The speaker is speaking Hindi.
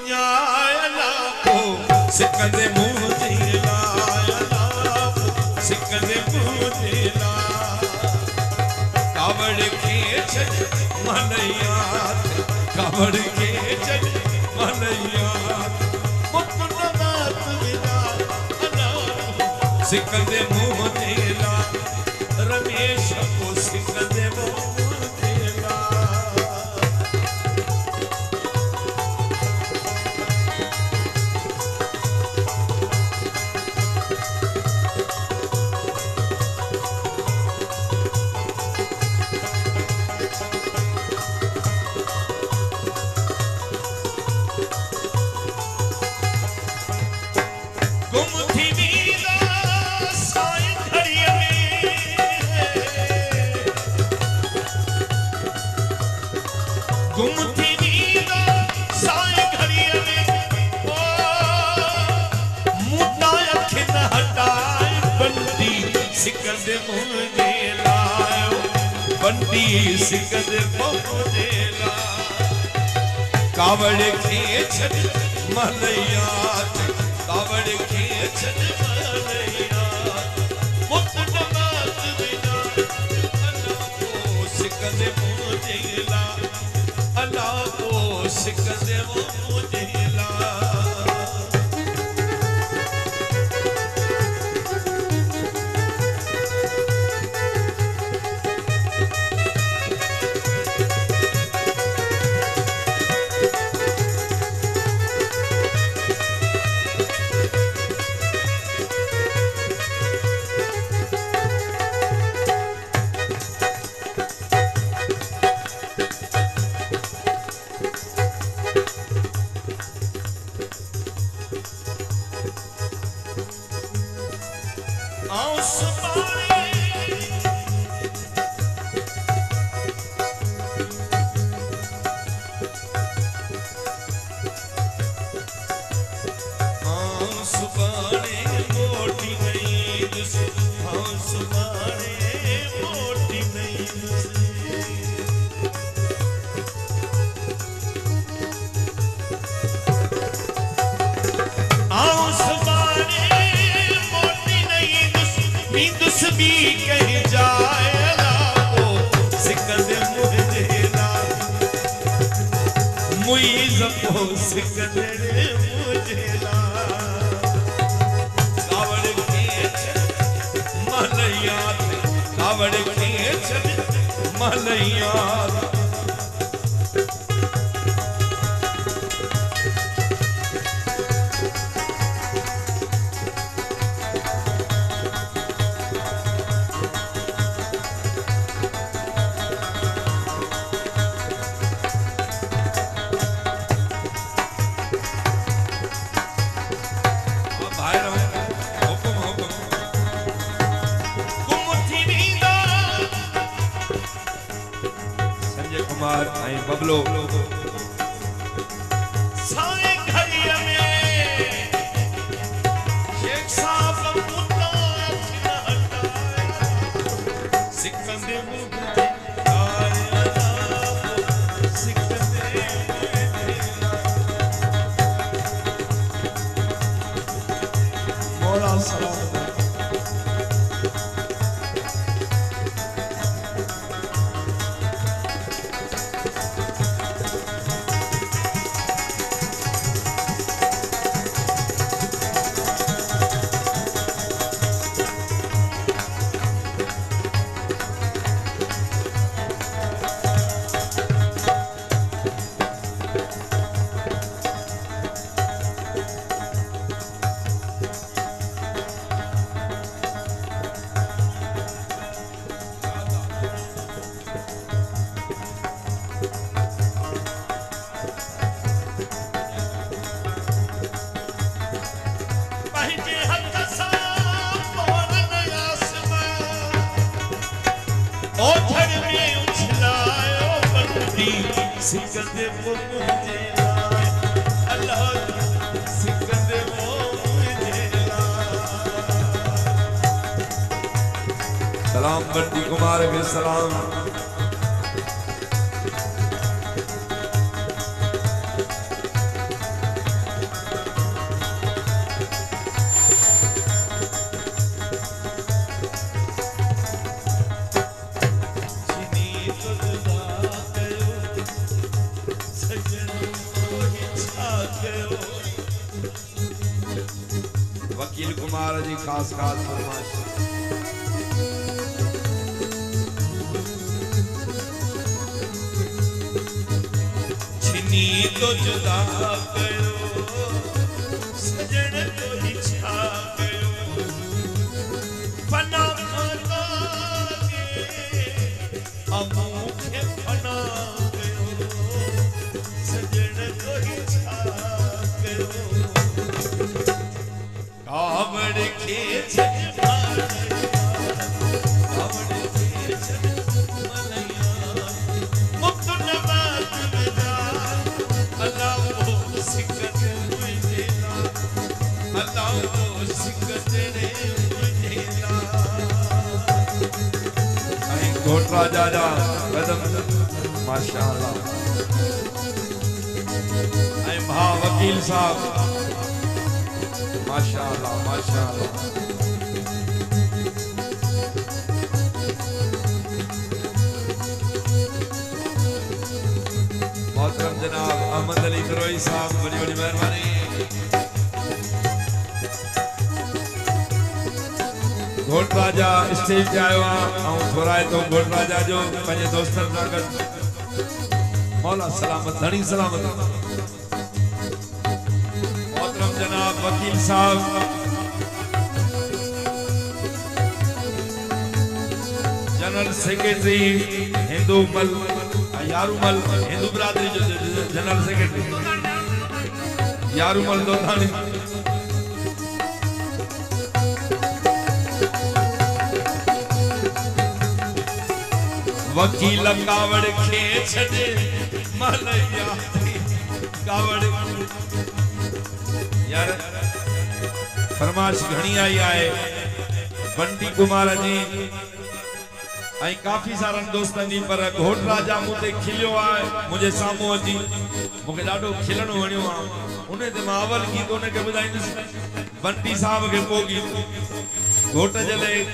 दुनिया अलापो सिकंदे मुझेला अलापो सिकंदे मुझेला कावड़ खेच मनैया कावड़ खेच मनैया मुकुंदनाथ विना अलापो सिकंदे मुझेला रमेश को सिकंदे मुझेला सिकंदे मुझे लायो बंदी सिकंदे मुझे ला कावड़ खेच मनैया कावड़ खेच मनैया मुकुंदनाथ विना अलापो सिकंदे मुझे ला अलापो सिकंदे मुझे ला भी कहीं जाए अलापो सिकंदे मुझे ला मुइज़्ज़पो सिकंदे मुझे ला कावड़ खेच मनैया कावड़ खेच मनैया बबलो साए घड़िया में शेख साहब मुद्दा सिकंदे मुझे सिकंदे मौला सलाम सिकंदे मुझे अल्लाह सिकंदे मुझे सलाम बंटी कुमार के सलाम कयो वकील कुमार जी खास फरमाइश छिनी तो जुदा कयो सजन तो ही छा कयो फना खाना के अमूखे फना कयो सजन तो ही छा कयो कावड़ के कावड़ के मलैया मुक्त नबात में जा अल्लाह वो सिकत मुझे ला अल्लाह वो सिकत ने मुझे ला आई कोटरा जाजा कदम माशाअल्लाह आई महा वकील साहब माशाअल्लाह माशाअल्लाह मोहतरम जनाब अहमद अली करोई साहब बड़ी बड़ी मेहरबानी घोट राजा स्टेज ते आयो ऐं थोराए तो घोट राजा जो पंहिंजे दोस्तनि सां गॾु मौला सलामत धणी सलामत जनाब वकील साहब जनरल सेक्रेटरी हिंदू मल यारूमल हिंदू बिरादरी जो जनरल सेक्रेटरी यारूमल दोधानी वकील कावड़ खे छड़े मलैया कावड़ यार फरमाइश घणी आई है बंटी कुमार जी आई काफी सारा दोस्तन जी पर घोट राजा मुझे खिलियो है मुझे सामू जी मुझे ॾाढो खिलण वणियो आहे उन ते मां अवल गीत उन के बुधाईंदुसि बंटी साहब के को गीत घोट जे लाइ